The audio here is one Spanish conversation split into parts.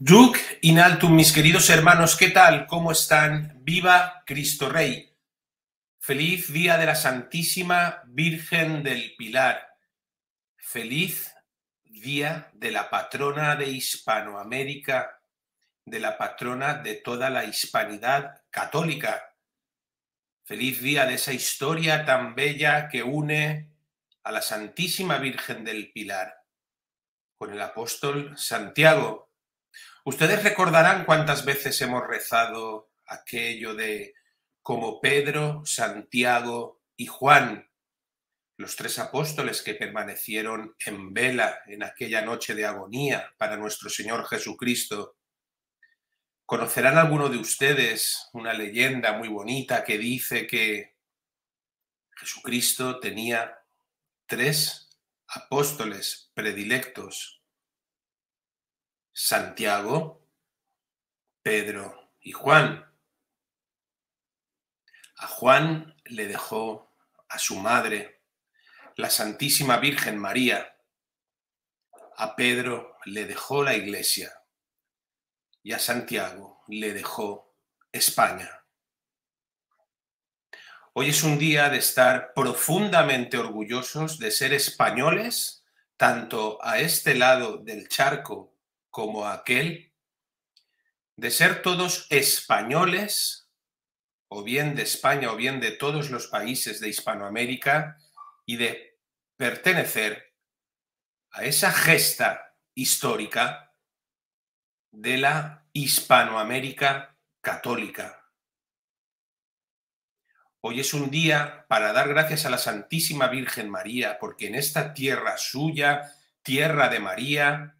Duc in altum, mis queridos hermanos, ¿qué tal? ¿Cómo están? ¡Viva Cristo Rey! Feliz día de la Santísima Virgen del Pilar. Feliz día de la patrona de Hispanoamérica, de la patrona de toda la hispanidad católica. Feliz día de esa historia tan bella que une a la Santísima Virgen del Pilar con el apóstol Santiago. Ustedes recordarán cuántas veces hemos rezado aquello de como Pedro, Santiago y Juan, los tres apóstoles que permanecieron en vela en aquella noche de agonía para nuestro Señor Jesucristo. ¿Conocerán alguno de ustedes una leyenda muy bonita que dice que Jesucristo tenía tres apóstoles predilectos: Santiago, Pedro y Juan? A Juan le dejó a su madre, la Santísima Virgen María. A Pedro le dejó la Iglesia y a Santiago le dejó España. Hoy es un día de estar profundamente orgullosos de ser españoles, tanto a este lado del charco como a aquel, de ser todos españoles, o bien de España o bien de todos los países de Hispanoamérica, y de pertenecer a esa gesta histórica de la Hispanoamérica católica. Hoy es un día para dar gracias a la Santísima Virgen María, porque en esta tierra suya, tierra de María,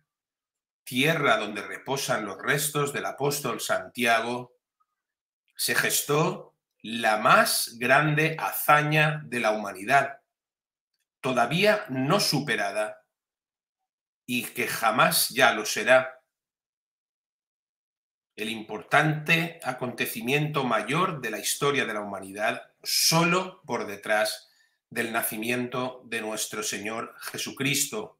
tierra donde reposan los restos del apóstol Santiago, se gestó la más grande hazaña de la humanidad, todavía no superada y que jamás ya lo será. El importante acontecimiento mayor de la historia de la humanidad, solo por detrás del nacimiento de nuestro Señor Jesucristo.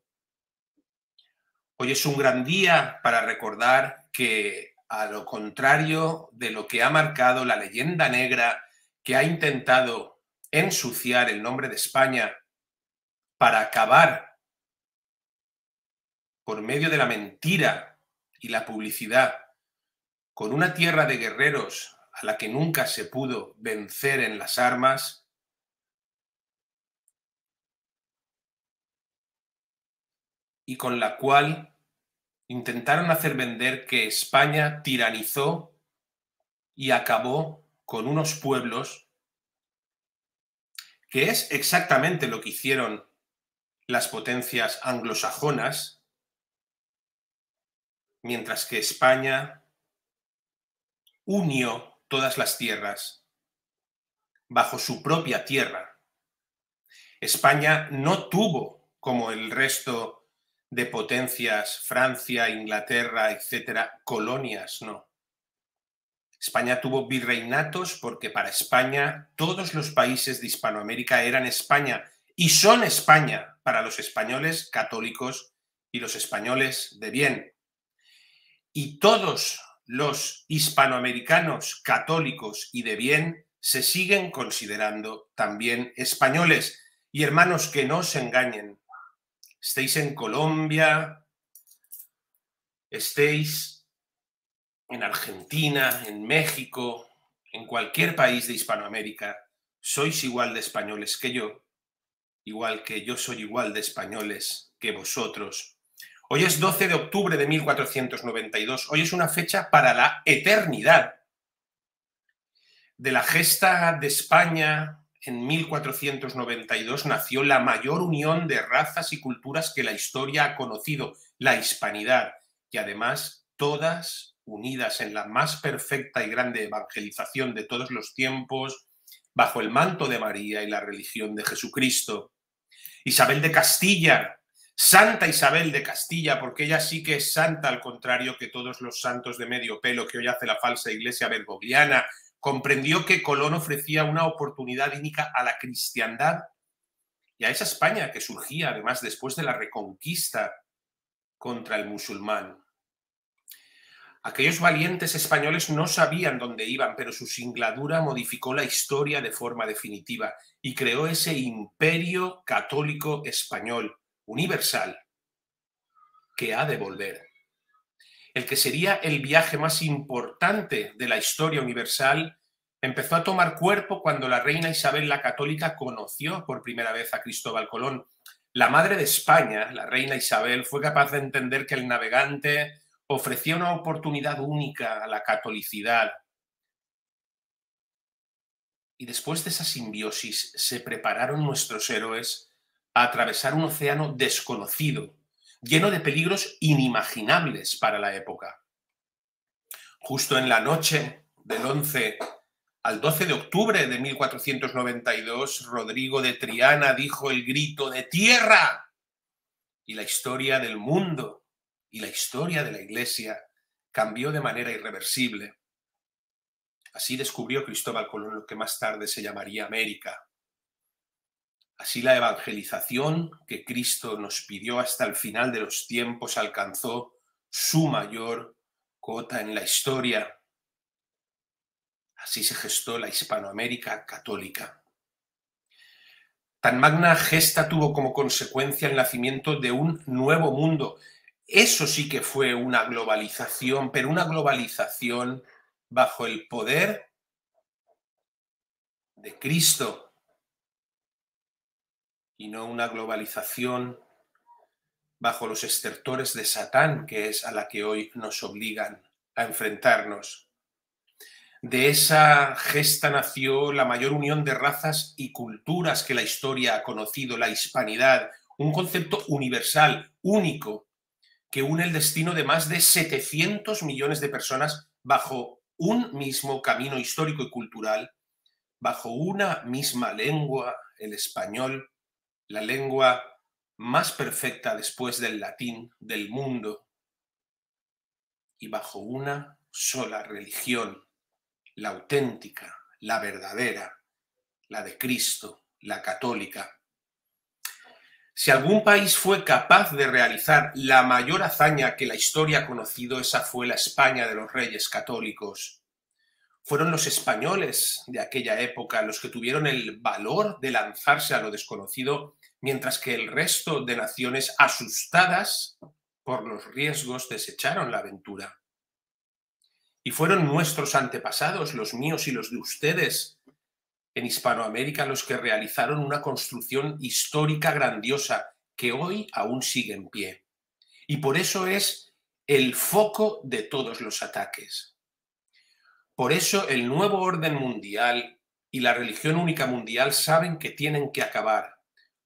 Hoy es un gran día para recordar que, a lo contrario de lo que ha marcado la leyenda negra que ha intentado ensuciar el nombre de España para acabar por medio de la mentira y la publicidad con una tierra de guerreros a la que nunca se pudo vencer en las armas, y con la cual intentaron hacer vender que España tiranizó y acabó con unos pueblos, que es exactamente lo que hicieron las potencias anglosajonas, mientras que España unió todas las tierras bajo su propia tierra. España no tuvo, como el resto de potencias, Francia, Inglaterra, etcétera, colonias, no. España tuvo virreinatos porque para España todos los países de Hispanoamérica eran España y son España para los españoles católicos y los españoles de bien. Y todos los hispanoamericanos católicos y de bien se siguen considerando también españoles. Y hermanos, que no os engañen, estéis en Colombia, estéis en Argentina, en México, en cualquier país de Hispanoamérica, sois igual de españoles que yo, igual que yo soy igual de españoles que vosotros. Hoy es 12 de octubre de 1492, hoy es una fecha para la eternidad. De la gesta de España en 1492 nació la mayor unión de razas y culturas que la historia ha conocido, la hispanidad, y además todas unidas en la más perfecta y grande evangelización de todos los tiempos, bajo el manto de María y la religión de Jesucristo. Isabel de Castilla, Santa Isabel de Castilla, porque ella sí que es santa, al contrario que todos los santos de medio pelo que hoy hace la falsa iglesia bergogliana, comprendió que Colón ofrecía una oportunidad única a la cristiandad y a esa España que surgía además después de la reconquista contra el musulmán. Aquellos valientes españoles no sabían dónde iban, pero su singladura modificó la historia de forma definitiva y creó ese imperio católico español universal que ha de volver. El que sería el viaje más importante de la historia universal empezó a tomar cuerpo cuando la reina Isabel la Católica conoció por primera vez a Cristóbal Colón. La madre de España, la reina Isabel, fue capaz de entender que el navegante ofrecía una oportunidad única a la catolicidad. Y después de esa simbiosis se prepararon nuestros héroes a atravesar un océano desconocido, lleno de peligros inimaginables para la época. Justo en la noche del 11 al 12 de octubre de 1492, Rodrigo de Triana dijo el grito de ¡tierra! Y la historia del mundo y la historia de la Iglesia cambió de manera irreversible. Así descubrió Cristóbal Colón lo que más tarde se llamaría América. Así la evangelización que Cristo nos pidió hasta el final de los tiempos alcanzó su mayor cota en la historia. Así se gestó la Hispanoamérica católica. Tan magna gesta tuvo como consecuencia el nacimiento de un nuevo mundo. Eso sí que fue una globalización, pero una globalización bajo el poder de Cristo y no una globalización bajo los estertores de Satán, que es a la que hoy nos obligan a enfrentarnos. De esa gesta nació la mayor unión de razas y culturas que la historia ha conocido, la hispanidad, un concepto universal, único, que une el destino de más de 700 millones de personas bajo un mismo camino histórico y cultural, bajo una misma lengua, el español, la lengua más perfecta después del latín del mundo, y bajo una sola religión, la auténtica, la verdadera, la de Cristo, la católica. Si algún país fue capaz de realizar la mayor hazaña que la historia ha conocido, esa fue la España de los Reyes Católicos. Fueron los españoles de aquella época los que tuvieron el valor de lanzarse a lo desconocido, mientras que el resto de naciones, asustadas por los riesgos, desecharon la aventura. Y fueron nuestros antepasados, los míos y los de ustedes, en Hispanoamérica, los que realizaron una construcción histórica grandiosa que hoy aún sigue en pie. Y por eso es el foco de todos los ataques. Por eso el nuevo orden mundial y la religión única mundial saben que tienen que acabar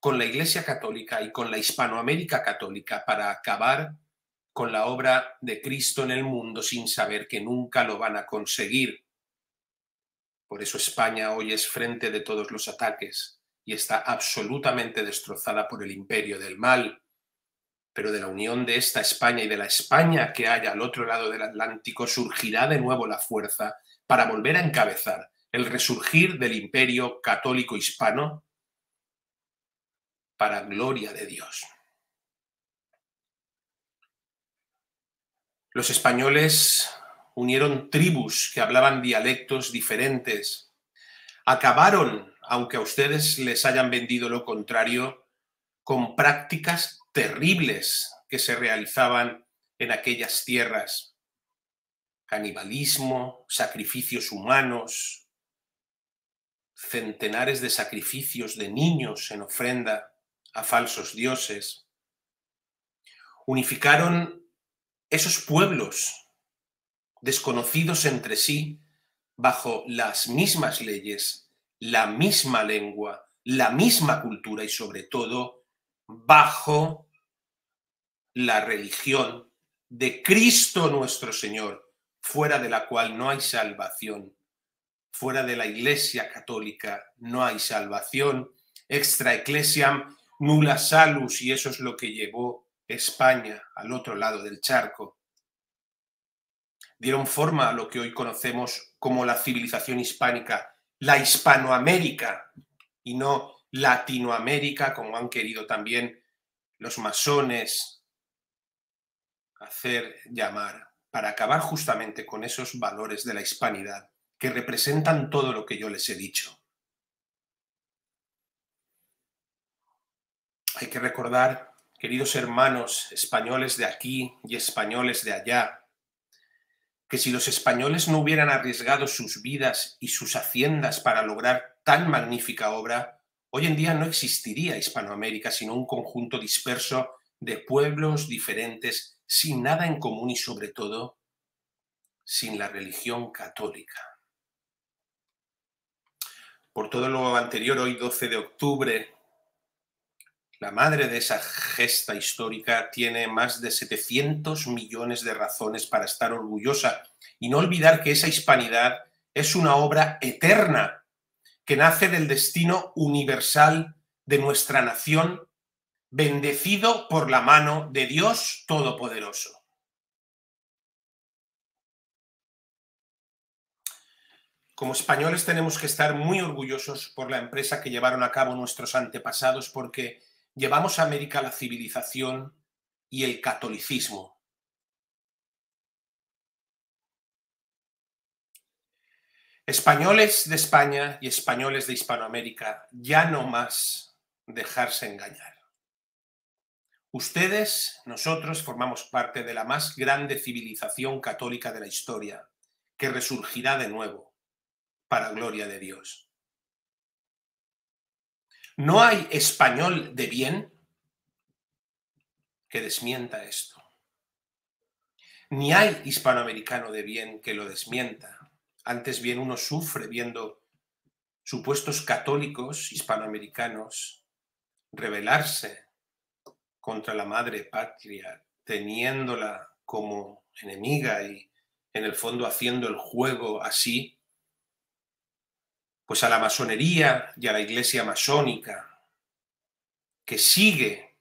con la Iglesia Católica y con la Hispanoamérica Católica para acabar con la obra de Cristo en el mundo, sin saber que nunca lo van a conseguir. Por eso España hoy es frente de todos los ataques y está absolutamente destrozada por el imperio del mal. Pero de la unión de esta España y de la España que hay al otro lado del Atlántico surgirá de nuevo la fuerza para volver a encabezar el resurgir del imperio católico hispano para gloria de Dios. Los españoles unieron tribus que hablaban dialectos diferentes. Acabaron, aunque a ustedes les hayan vendido lo contrario, con prácticas terribles que se realizaban en aquellas tierras. Canibalismo, sacrificios humanos, centenares de sacrificios de niños en ofrenda a falsos dioses. Unificaron esos pueblos desconocidos entre sí bajo las mismas leyes, la misma lengua, la misma cultura y sobre todo bajo la religión de Cristo nuestro Señor, fuera de la cual no hay salvación. Fuera de la Iglesia Católica no hay salvación. Extra ecclesiam nulla salus, y eso es lo que llevó España al otro lado del charco. Dieron forma a lo que hoy conocemos como la civilización hispánica, la Hispanoamérica, y no Latinoamérica, como han querido también los masones hacer llamar. para acabar justamente con esos valores de la hispanidad que representan todo lo que yo les he dicho. Hay que recordar, queridos hermanos españoles de aquí y españoles de allá, que si los españoles no hubieran arriesgado sus vidas y sus haciendas para lograr tan magnífica obra, hoy en día no existiría Hispanoamérica, sino un conjunto disperso de pueblos diferentes, sin nada en común y sobre todo, sin la religión católica. Por todo lo anterior, hoy 12 de octubre, la madre de esa gesta histórica tiene más de 700 millones de razones para estar orgullosa y no olvidar que esa hispanidad es una obra eterna que nace del destino universal de nuestra nación, bendecido por la mano de Dios Todopoderoso. Como españoles tenemos que estar muy orgullosos por la empresa que llevaron a cabo nuestros antepasados porque llevamos a América la civilización y el catolicismo. Españoles de España y españoles de Hispanoamérica, ya no más dejarse engañar. Ustedes, nosotros, formamos parte de la más grande civilización católica de la historia, que resurgirá de nuevo, para gloria de Dios. No hay español de bien que desmienta esto. Ni hay hispanoamericano de bien que lo desmienta. Antes bien uno sufre viendo supuestos católicos hispanoamericanos rebelarse contra la madre patria, teniéndola como enemiga y en el fondo haciendo el juego así, pues a la masonería y a la iglesia masónica, que sigue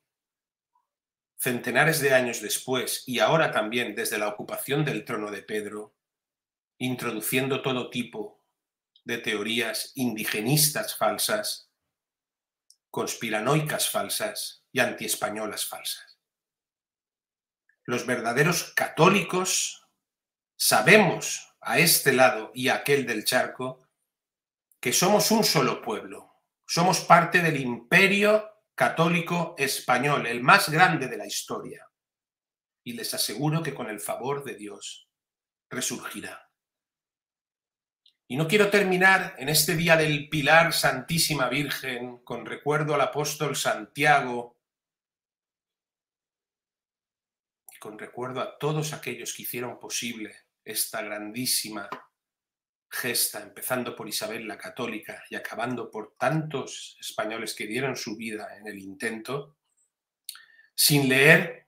centenares de años después y ahora también desde la ocupación del trono de Pedro, introduciendo todo tipo de teorías indigenistas falsas, conspiranoicas falsas y antiespañolas falsas. Los verdaderos católicos sabemos a este lado y a aquel del charco que somos un solo pueblo, somos parte del imperio católico español, el más grande de la historia, y les aseguro que con el favor de Dios resurgirá. Y no quiero terminar en este día del Pilar, Santísima Virgen, con recuerdo al apóstol Santiago y con recuerdo a todos aquellos que hicieron posible esta grandísima gesta, empezando por Isabel la Católica y acabando por tantos españoles que dieron su vida en el intento, sin leer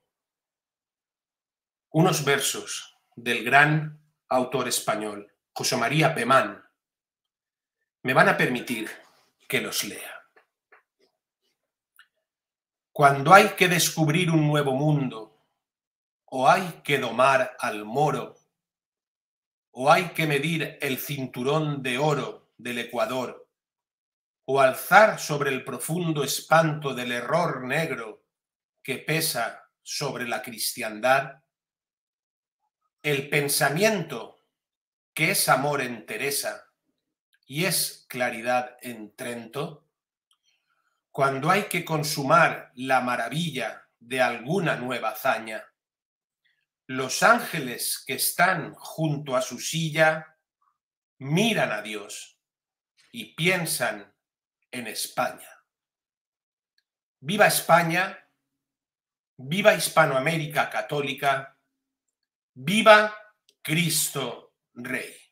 unos versos del gran autor español, José María Pemán. Me van a permitir que los lea. Cuando hay que descubrir un nuevo mundo, o hay que domar al moro, o hay que medir el cinturón de oro del Ecuador, o alzar sobre el profundo espanto del error negro que pesa sobre la cristiandad, el pensamiento que es amor en Teresa y es claridad en Trento, cuando hay que consumar la maravilla de alguna nueva hazaña, los ángeles que están junto a su silla miran a Dios y piensan en España. ¡Viva España! ¡Viva Hispanoamérica católica! ¡Viva Cristo Rey!